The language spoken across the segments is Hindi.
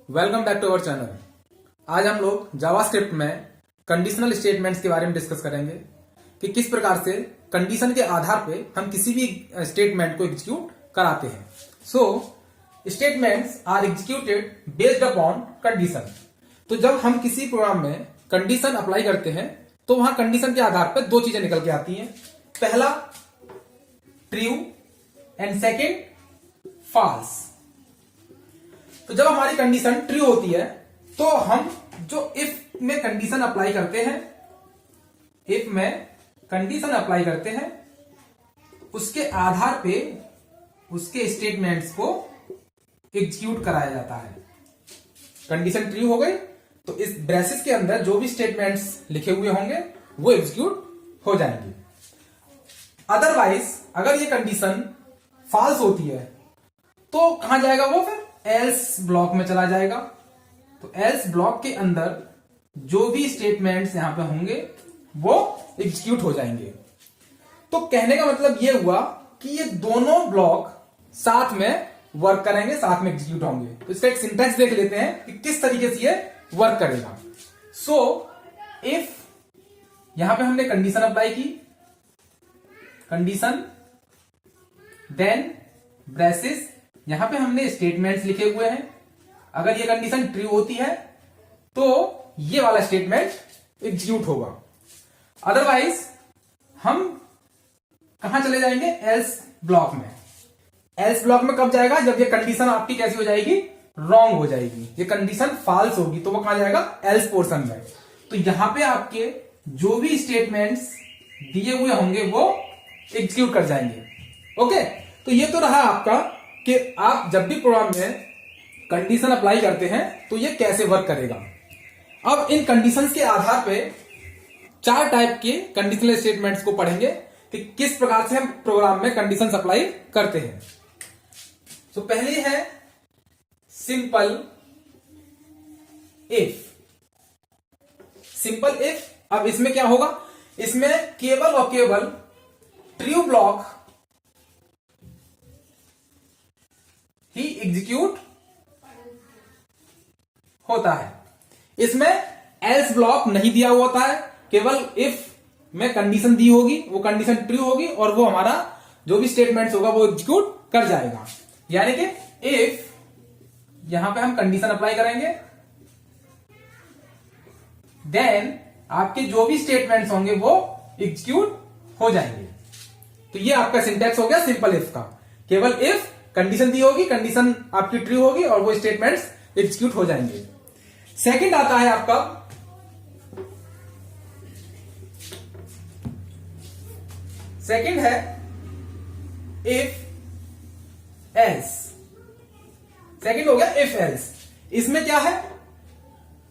Welcome back to our channel. आज हम लोग जावास्क्रिप्ट में कंडीशनल स्टेटमेंट्स के बारे में डिस्कस करेंगे कि किस प्रकार से कंडीशन के आधार पे हम किसी भी स्टेटमेंट को एग्जीक्यूट कराते हैं। So statements are executed based upon condition. तो जब हम किसी प्रोग्राम में कंडीशन अप्लाई करते हैं तो वहां कंडीशन के आधार पर दो चीजें निकल के आती हैं। पहला ट्रू एंड सेकेंड फॉल्स। तो जब हमारी कंडीशन ट्रू होती है तो हम जो इफ में कंडीशन अप्लाई करते हैं, इफ में कंडीशन अप्लाई करते हैं उसके आधार पे उसके स्टेटमेंट्स को एग्जीक्यूट कराया जाता है। कंडीशन ट्रू हो गई तो इस ब्रेसेस के अंदर जो भी स्टेटमेंट्स लिखे हुए होंगे वो एग्जीक्यूट हो जाएंगे। अदरवाइज अगर ये कंडीशन फॉल्स होती है तो कहां जाएगा वो, फिर एल्स ब्लॉक में चला जाएगा। तो एल्स ब्लॉक के अंदर जो भी स्टेटमेंट्स यहां पे होंगे वो एग्जीक्यूट हो जाएंगे। तो कहने का मतलब ये हुआ कि ये दोनों ब्लॉक साथ में वर्क करेंगे, साथ में एग्जीक्यूट होंगे। तो इसका एक सिंटैक्स देख लेते हैं कि किस तरीके से ये वर्क करेगा। सो इफ यहां पे हमने कंडीशन अप्लाई की, कंडीशन देन ब्रेसेस, यहां पे हमने स्टेटमेंट्स लिखे हुए हैं। अगर ये कंडीशन ट्रू होती है तो ये वाला स्टेटमेंट एग्जीक्यूट होगा। अदरवाइज हम कहां चले जाएंगे, एल्स ब्लॉक में। एल्स ब्लॉक में कब जाएगा, जब ये कंडीशन आपकी कैसी हो जाएगी, रॉन्ग हो जाएगी। ये कंडीशन फॉल्स होगी तो वो कहां जाएगा, एल्स पोर्शन में। तो यहां पे आपके जो भी स्टेटमेंट्स दिए हुए होंगे वो एग्जीक्यूट कर जाएंगे। ओके, तो ये तो रहा आपका कि आप जब भी प्रोग्राम में कंडीशन अप्लाई करते हैं तो ये कैसे वर्क करेगा। अब इन कंडीशंस के आधार पे चार टाइप के कंडीशनल स्टेटमेंट्स को पढ़ेंगे कि किस प्रकार से हम प्रोग्राम में कंडीशंस अप्लाई करते हैं। तो पहली है सिंपल इफ। सिंपल इफ, अब इसमें क्या होगा, इसमें केवल और केवल ट्रू ब्लॉक ही एग्जीक्यूट होता है। इसमें एल्स ब्लॉक नहीं दिया हुआ होता है। केवल इफ में कंडीशन दी होगी, वो कंडीशन ट्रू होगी और वो हमारा जो भी स्टेटमेंट्स होगा वो एग्जीक्यूट कर जाएगा। यानी कि इफ यहां पे हम कंडीशन अप्लाई करेंगे देन आपके जो भी स्टेटमेंट्स होंगे वो एग्जीक्यूट हो जाएंगे। तो ये आपका सिंटैक्स हो गया सिंपल इफ का। केवल इफ कंडीशन दी होगी, कंडीशन आपकी ट्रू होगी और वो स्टेटमेंट्स एग्जीक्यूट हो जाएंगे। सेकंड आता है आपका सेकंड है इफ एल्स। सेकंड हो गया इफ एल्स। इसमें क्या है,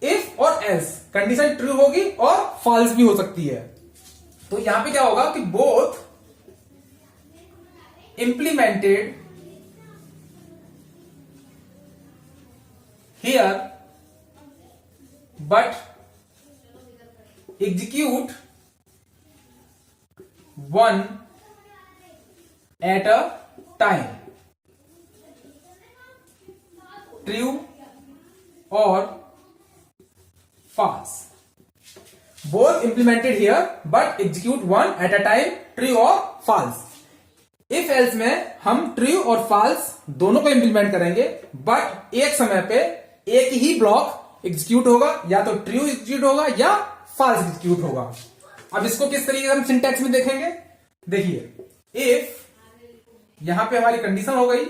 इफ और एल्स, कंडीशन ट्रू होगी और फॉल्स भी हो सकती है। तो यहां पे क्या होगा कि both implemented here but execute one at a time, true or false. Both implemented here but execute one at a time, true or false. If else में हम ट्रू और फॉल्स दोनों को इंप्लीमेंट करेंगे बट एक समय पे एक ही ब्लॉक एग्जीक्यूट होगा, या तो ट्रू एग्जीक्यूट होगा या फॉल्स एग्जीक्यूट होगा। अब इसको किस तरीके से हम सिंटैक्स में देखेंगे, देखिए इफ यहां पे हमारी कंडीशन हो गई,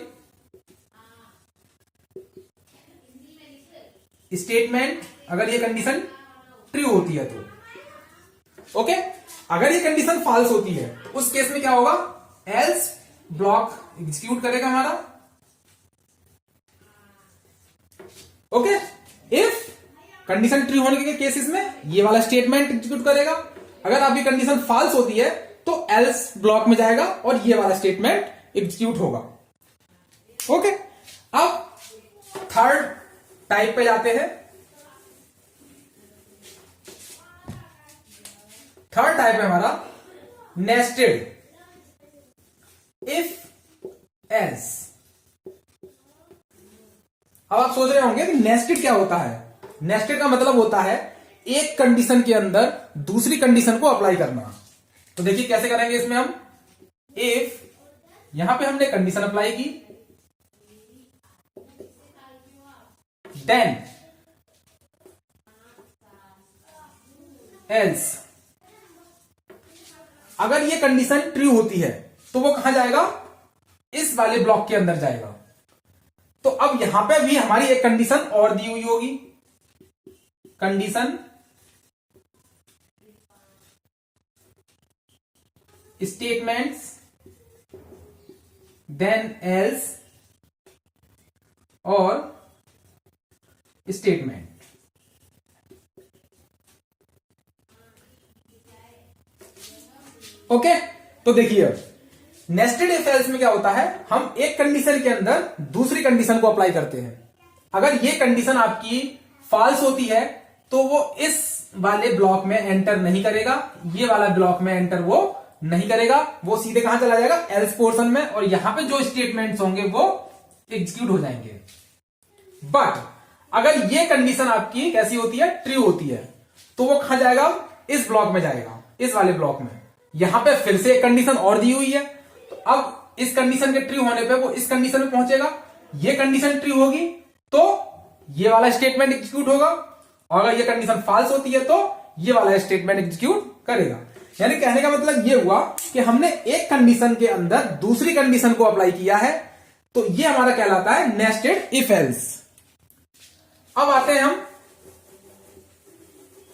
स्टेटमेंट अगर ये कंडीशन ट्रू होती है तो ओके। अगर ये कंडीशन फॉल्स होती है तो उस केस में क्या होगा, एल्स ब्लॉक एग्जीक्यूट करेगा हमारा। ओके, इफ कंडीशन ट्रू होने के केसेस में ये वाला स्टेटमेंट एग्जीक्यूट करेगा। अगर आपकी कंडीशन फॉल्स होती है तो एल्स ब्लॉक में जाएगा और ये वाला स्टेटमेंट एग्जीक्यूट होगा। ओके, अब थर्ड टाइप पे जाते हैं। थर्ड टाइप है हमारा नेस्टेड इफ एल्स। अब आप सोच रहे होंगे कि नेस्टेड क्या होता है। नेस्टेड का मतलब होता है एक कंडीशन के अंदर दूसरी कंडीशन को अप्लाई करना। तो देखिए कैसे करेंगे इसमें हम। इफ यहां पे हमने कंडीशन अप्लाई की, देन एल्स, अगर ये कंडीशन ट्रू होती है तो वो कहां जाएगा, इस वाले ब्लॉक के अंदर जाएगा। तो अब यहां पे भी हमारी एक कंडीशन और दी हुई होगी, कंडीशन स्टेटमेंट्स देन एल्स और स्टेटमेंट। ओके, तो देखिए नेस्टेड इफ एल्स में क्या होता है, हम एक कंडीशन के अंदर दूसरी कंडीशन को अप्लाई करते हैं। अगर ये कंडीशन आपकी फॉल्स होती है तो वो इस वाले ब्लॉक में एंटर नहीं करेगा, ये वाला ब्लॉक में एंटर वो नहीं करेगा, वो सीधे कहां चला जाएगा, एल्स पोर्शन में, और यहां पे जो स्टेटमेंट्स होंगे वो एग्जीक्यूट हो जाएंगे। बट अगर ये कंडीशन आपकी कैसी होती है, ट्रू होती है, तो वो कहां जाएगा, इस ब्लॉक में जाएगा, इस वाले ब्लॉक में। यहां पे फिर से एक कंडीशन और दी हुई है, तो अब इस कंडीशन के ट्रू होने पे वो इस कंडीशन में पहुंचेगा। ये कंडीशन ट्रू होगी तो ये वाला स्टेटमेंट एग्जीक्यूट होगा, और अगर ये कंडीशन फॉल्स होती है तो ये वाला स्टेटमेंट एग्जीक्यूट करेगा। यानी कहने का मतलब ये हुआ कि हमने एक कंडीशन के अंदर दूसरी कंडीशन को अप्लाई किया है, तो ये हमारा कहलाता है नेस्टेड इफ एल्स। अब आते हैं हम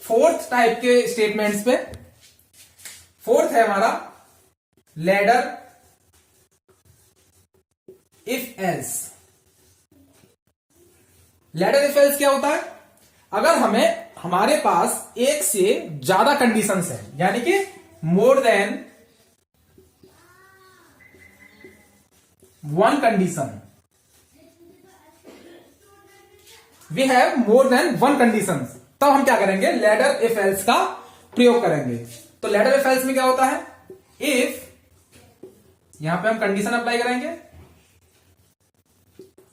फोर्थ टाइप के स्टेटमेंट्स पे। फोर्थ है हमारा ladder if else. Ladder if else क्या होता है, अगर हमारे पास एक से ज्यादा कंडीशंस है, यानी कि more than one condition, we have more than one condition, तब हम क्या करेंगे, लैडर इफ एल्स का प्रयोग करेंगे। तो लैडर इफ एल्स में क्या होता है, इफ यहां पे हम कंडीशन अप्लाई करेंगे,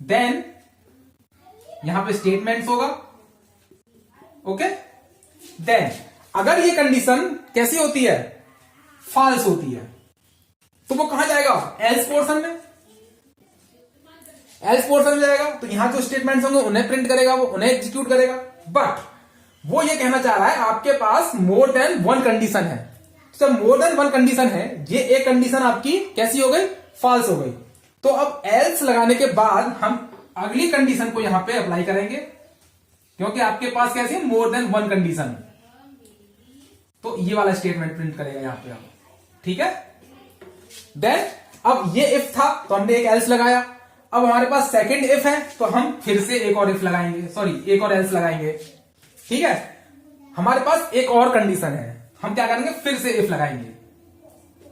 देन यहां पे स्टेटमेंट्स होगा, ओके। देन अगर ये कंडीशन कैसी होती है, फॉल्स होती है, तो वो कहां जाएगा, एल्स पोर्शन में। एल्स पोर्शन में जाएगा तो यहां जो स्टेटमेंट्स होंगे उन्हें प्रिंट करेगा, वो उन्हें एग्जीक्यूट करेगा। बट वो ये कहना चाह रहा है आपके पास मोर देन वन कंडीशन है। तो मोर देन वन कंडीशन है, ये एक कंडीशन आपकी कैसी हो गई, फॉल्स हो गई। तो अब एल्स लगाने के बाद हम अगली कंडीशन को यहां पे अप्लाई करेंगे, क्योंकि आपके पास कैसी है, मोर देन वन कंडीशन, तो ये वाला स्टेटमेंट प्रिंट करेगा यहां पे आप, ठीक है। देन अब ये इफ था तो हमने एक एल्स लगाया, अब हमारे पास सेकंड इफ है तो हम फिर से एक और इफ लगाएंगे, सॉरी एक और एल्स लगाएंगे, ठीक है। हमारे पास एक और कंडीशन है, हम क्या करेंगे, फिर से इफ लगाएंगे,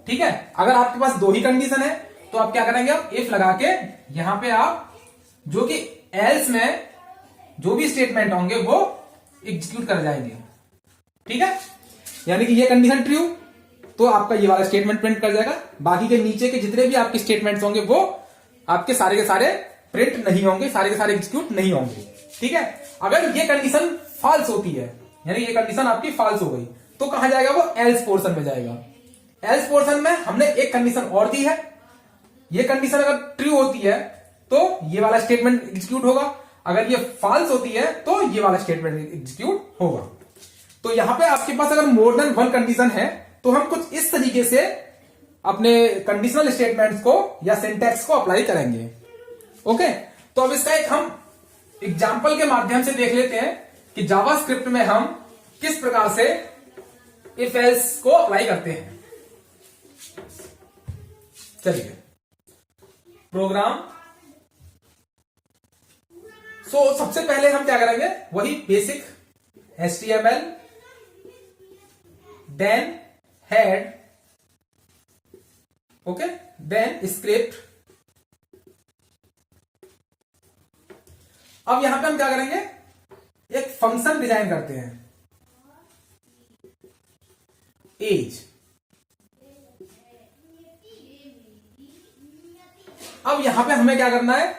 ठीक है। अगर आपके पास दो ही कंडीशन है तो आप क्या करेंगे, आप इफ लगा के यहां पे आप जो कि एल्स में जो भी स्टेटमेंट होंगे वो एग्जीक्यूट कर जाएंगे, ठीक है। यानी कि ये कंडीशन ट्रू तो आपका ये वाला स्टेटमेंट प्रिंट कर जाएगा, बाकी के नीचे के जितने भी आपके स्टेटमेंट्स होंगे वो आपके सारे के सारे प्रिंट नहीं होंगे, सारे के सारे एग्जीक्यूट नहीं होंगे, ठीक है। अगर ये कंडीशन फॉल्स होती है, यानी ये कंडीशन आपकी फॉल्स हो गई, तो कहां जाएगा, वो एल्स पोर्शन में जाएगा। एल्स पोर्शन में हमने एक कंडीशन और दी है, ये कंडीशन अगर ट्रू होती है तो ये वाला स्टेटमेंट एग्जीक्यूट होगा, अगर ये फॉल्स होती है तो ये वाला स्टेटमेंट एग्जीक्यूट होगा। तो यहां पे आपके पास अगर मोर देन वन कंडीशन है तो हम कुछ इस तरीके से अपने कंडीशनल स्टेटमेंट्स को या सिंटैक्स को अप्लाई करेंगे, ओके। तो अब इसका एक हम एग्जाम्पल के माध्यम से देख लेते हैं कि जावास्क्रिप्ट में हम किस प्रकार से इफ एल्स को अप्लाई करते हैं। चलिए प्रोग्राम। सबसे पहले हम क्या करेंगे, वही basic HTML, then head, okay, then script. अब यहां पे हम क्या करेंगे, एक फंक्शन डिजाइन करते हैं, एज। अब यहां पे हमें क्या करना है,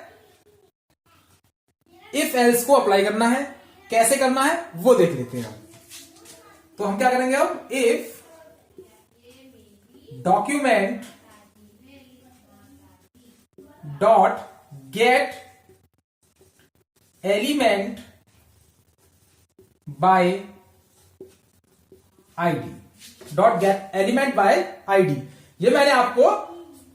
इफ एल्स को अप्लाई करना है। कैसे करना है वो देख लेते हैं। तो हम क्या करेंगे अब, if document dot gate element by ID, dot gate element by ID. ये मैंने आपको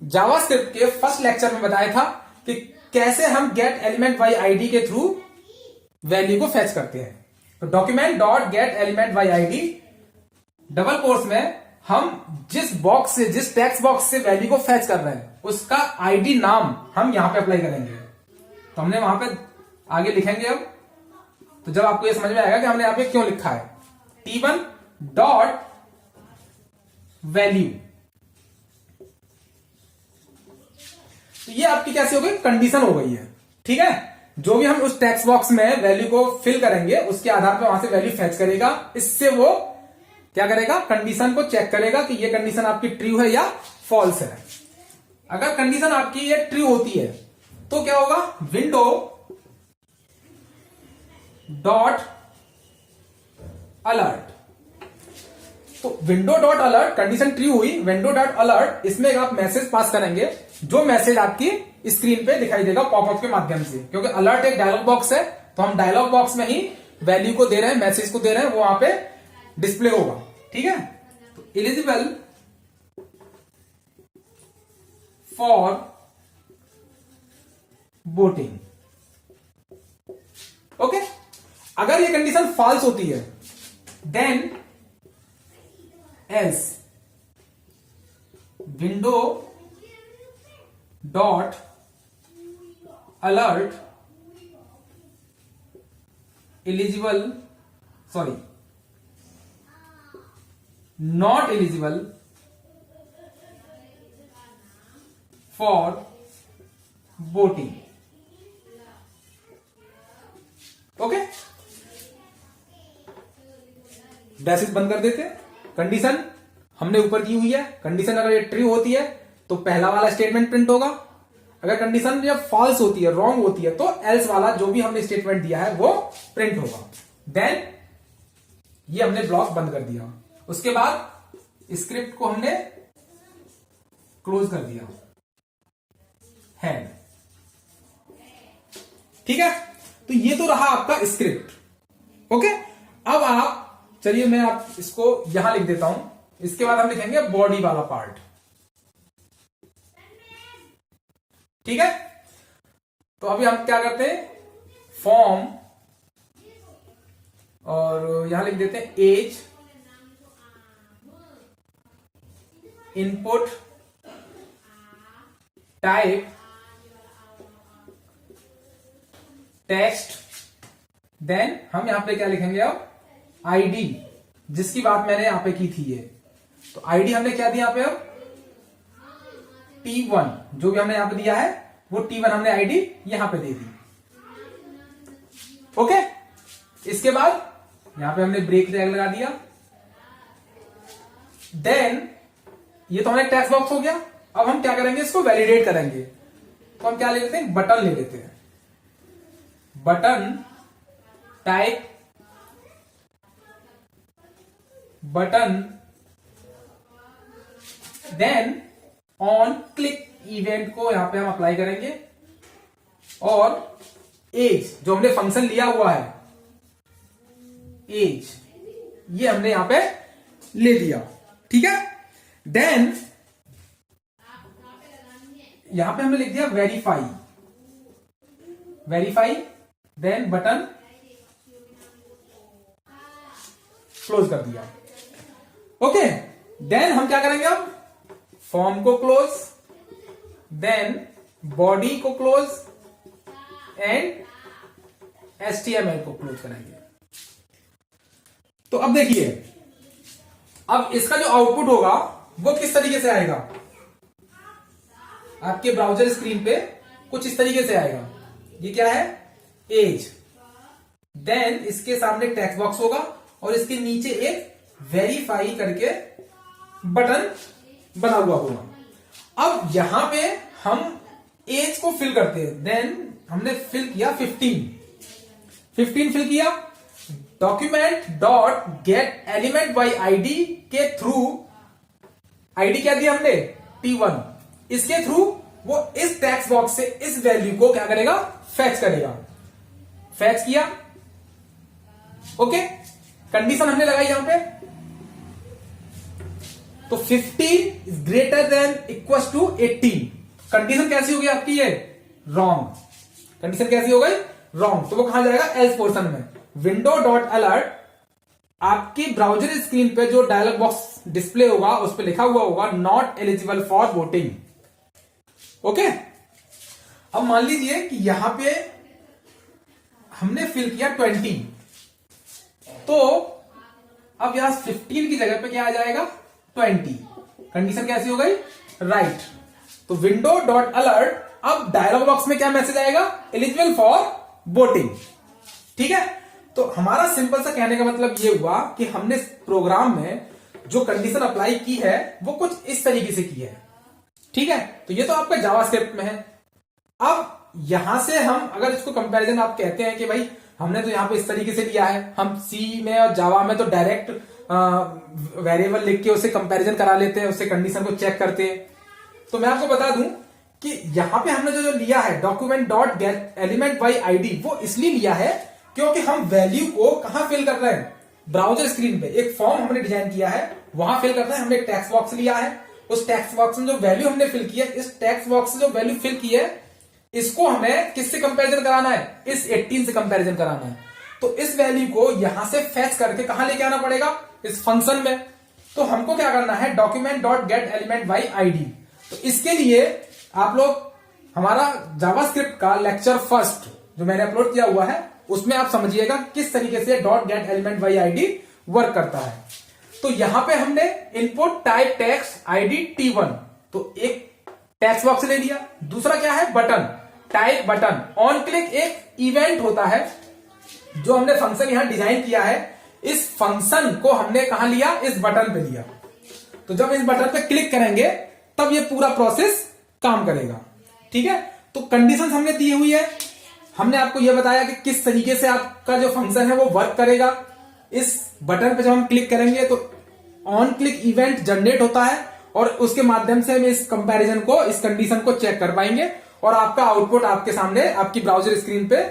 जावास्क्रिप्ट के फर्स्ट लेक्चर में बताया था कि कैसे हम गेट एलिमेंट बाय आईडी के थ्रू वैल्यू को फेच करते हैं। तो document dot gate element by ID double course में हम जिस बॉक्स से, जिस टेक्स्ट बॉक्स से वैल्यू को फेच कर रहे हैं उसका आईडी नाम हम यहां पे अप्लाई करेंगे। तो हमने वहां पे आगे लिखेंगे अब। तो जब आपको ये समझ में आएगा कि हमने यहां पे क्यों लिखा है, T1 डॉट वैल्यू। तो ये आपकी कैसी हो गई, कंडीशन हो गई है। ठीक है, जो भी हम उस टेक्स्ट बॉक्स में वैल्यू को फिल करेंगे उसके आधार पर वहां से वैल्यू फेच करेगा। इससे वो क्या करेगा, कंडीशन को चेक करेगा कि ये कंडीशन आपकी ट्रू है या फॉल्स है। अगर कंडीशन आपकी ये ट्रू होती है तो क्या होगा, विंडो डॉट अलर्ट। तो window dot alert, condition true हुई, विंडो डॉट अलर्ट, इसमें आप मैसेज पास करेंगे जो मैसेज आपकी स्क्रीन पे दिखाई देगा पॉपअप के माध्यम से। क्योंकि अलर्ट एक डायलॉग बॉक्स है तो हम डायलॉग बॉक्स में ही वैल्यू को दे रहे हैं, मैसेज को दे रहे हैं, वो वहां पे डिस्प्ले होगा। ठीक है, तो एलिजिबल फॉर वोटिंग। ओके, अगर ये कंडीशन फॉल्स होती है then else window dot alert eligible, sorry not eligible for voting. Okay, dashes बंद कर देते हैं। कंडीशन हमने ऊपर दी हुई है, कंडीशन अगर ये ट्रू होती है तो पहला वाला स्टेटमेंट प्रिंट होगा। अगर कंडीशन जब फॉल्स होती है, रॉन्ग होती है, तो एल्स वाला जो भी हमने स्टेटमेंट दिया है वो प्रिंट होगा। देन ये हमने ब्लॉक बंद कर दिया। उसके बाद स्क्रिप्ट को हमने क्लोज कर दिया, हैंड। ठीक है, तो ये तो रहा आपका स्क्रिप्ट। ओके, अब आप चलिए मैं आप इसको यहां लिख देता हूं। इसके बाद हम लिखेंगे बॉडी वाला पार्ट। ठीक है, तो अभी हम क्या करते हैं, फॉर्म, और यहां लिख देते हैं age, input, type, text, then हम यहां पे क्या लिखेंगे अब, आईडी, जिसकी बात मैंने यहां पे की थी ये। तो आईडी हमने क्या दिया यहां पे अब, T1, जो भी हमने यहां पे दिया है वो T1 हमने आईडी यहां पे दे दी। ओके, इसके बाद यहां पे हमने ब्रेक टैग लगा दिया। देन ये तो हमारे टेक्स्ट बॉक्स हो गया। अब हम क्या करेंगे, इसको वैलिडेट करेंगे। तो हम क्या ले लेते हैं, बटन ले लेते हैं। Button type, button, then on click event को यहां पे हम अप्लाई करेंगे, और एज जो हमने फंक्शन लिया हुआ है, एज, ये हमने यहां पे ले दिया। ठीक है, देन यहां पे हमने लिख दिया verify, verify, then button close कर दिया। ओके, देन हम क्या करेंगे अब, फॉर्म को क्लोज, देन बॉडी को क्लोज, एंड HTML को क्लोज करेंगे। तो अब देखिए, अब इसका जो आउटपुट होगा वो किस तरीके से आएगा, आपके ब्राउजर स्क्रीन पे कुछ इस तरीके से आएगा। ये क्या है, एज, देन इसके सामने टेक्स्ट बॉक्स होगा और इसके नीचे एक वेरीफाई करके बटन बना हुआ होगा। अब यहां पे हम एज को फिल करते हैं। देन हमने फिल किया 15, 15 फिल किया, document dot gate element by ID के थ्रू, आईडी क्या दिया हमने T1, इसके थ्रू वो इस टेक्स्ट बॉक्स से इस वैल्यू को क्या करेगा, फैच करेगा। फैच किया, ओके, कंडीशन हमने लगाई यहां पे, तो 15 is greater than equal to 18। Condition कैसी हो गई आपकी, ये रॉन्ग, कंडीशन कैसी हो गई, रॉन्ग, तो वो कहां जाएगा, एल्स पोर्शन में। विंडो डॉट अलर्ट, आपकी ब्राउजर स्क्रीन पे जो डायलॉग बॉक्स डिस्प्ले होगा उस पर लिखा हुआ होगा not eligible for voting, okay. अब मान लीजिए कि यहां पे हमने फिल किया 20, तो अब यहां 15 की जगह पे क्या आ जाएगा, 20। कंडीशन कैसी हो गई, राइट। तो विंडो डॉट अलर्ट, अब डायलॉग बॉक्स में क्या मैसेज आएगा, एलिजिबल फॉर वोटिंग, ठीक है। तो हमारा सिंपल सा कहने का मतलब ये हुआ कि हमने प्रोग्राम में जो कंडीशन अप्लाई की है वो कुछ इस तरीके से की है, ठीक है। तो ये तो आपका जावास्क्रिप्ट में है। अब यहां से हम अगर इसको कंपैरिजन आप कहते हैं कि भाई हमने तो यहां पे इस तरीके से लिया है, हम सी में और जावा में तो डायरेक्ट वेरिएबल लिख के उससे कंपैरिजन करा लेते हैं, उससे कंडीशन को चेक करते हैं। तो मैं आपको बता दूं कि यहां पे हमने जो लिया है document dot gate element by ID, वो इसलिए लिया है क्योंकि हम वैल्यू को कहां फिल कर रहे हैं, ब्राउजर स्क्रीन पे एक फॉर्म हमने डिजाइन किया है वहां फिल करना है। हमने एक टेक्स्ट बॉक्स लिया है, उस टेक्स्ट बॉक्स में जो वैल्यू हमने फिल की है, इस टेक्स्ट बॉक्स से जो वैल्यू फिल की है इसको हमें किससे कंपैरिजन कराना है, इस 18 से कंपैरिजन कराना है। तो इस वैल्यू को यहां से फैच करके कहां लेके आना पड़ेगा, इस फंक्शन में। तो हमको क्या करना है, document dot gate element by ID. तो इसके लिए आप लोग हमारा जावास्क्रिप्ट का लेक्चर फर्स्ट जो मैंने अपलोड किया हुआ है उसमें आप समझिएगा किस तरीके से dot gate element by ID work करता है। तो यहां पे हमने input type text ID T1, तो एक टेक्स्ट बॉक्स ले लिया। दूसरा क्या है, button, type button. On click एक इवेंट होता है जो हमने फंक्शन यहां डिजाइन किया है, इस फंक्शन को हमने कहां लिया, इस बटन पे लिया। तो जब इस बटन पे क्लिक करेंगे तब ये पूरा प्रोसेस काम करेगा, ठीक है। तो कंडीशन हमने दी हुई है, हमने आपको यह बताया कि किस तरीके से आपका जो फंक्शन है वो वर्क करेगा। इस बटन पे जब हम क्लिक करेंगे तो ऑन क्लिक इवेंट जनरेट होता है और उसके माध्यम से हम इस कंपैरिजन को, इस कंडीशन को चेक कर पाएंगे और आपका आउटपुट आपके सामने आपकी ब्राउजर स्क्रीन पे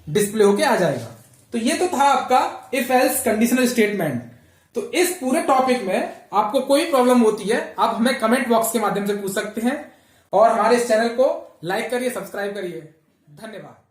डिस्प्ले होके आ जाएगा। तो ये तो था आपका इफ एल्स कंडीशनल स्टेटमेंट। तो इस पूरे टॉपिक में आपको कोई प्रॉब्लम होती है आप हमें कमेंट बॉक्स के माध्यम से पूछ सकते हैं और हमारे इस चैनल को लाइक करिए, सब्सक्राइब करिए। धन्यवाद।